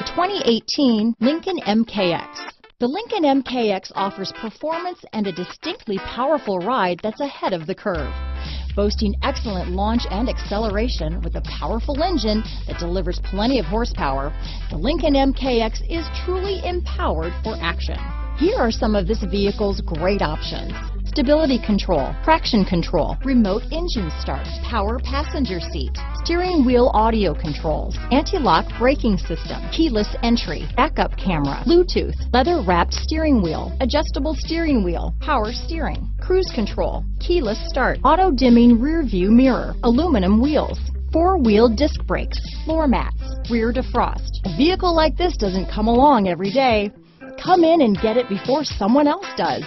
The 2018 Lincoln MKX. The Lincoln MKX offers performance and a distinctly powerful ride that's ahead of the curve. Boasting excellent launch and acceleration with a powerful engine that delivers plenty of horsepower, the Lincoln MKX is truly empowered for action. Here are some of this vehicle's great options: stability control, traction control, remote engine start, power passenger seat, steering wheel audio controls, anti-lock braking system, keyless entry, backup camera, Bluetooth, leather-wrapped steering wheel, adjustable steering wheel, power steering, cruise control, keyless start, auto-dimming rear view mirror, aluminum wheels, four-wheel disc brakes, floor mats, rear defrost. A vehicle like this doesn't come along every day. Come in and get it before someone else does.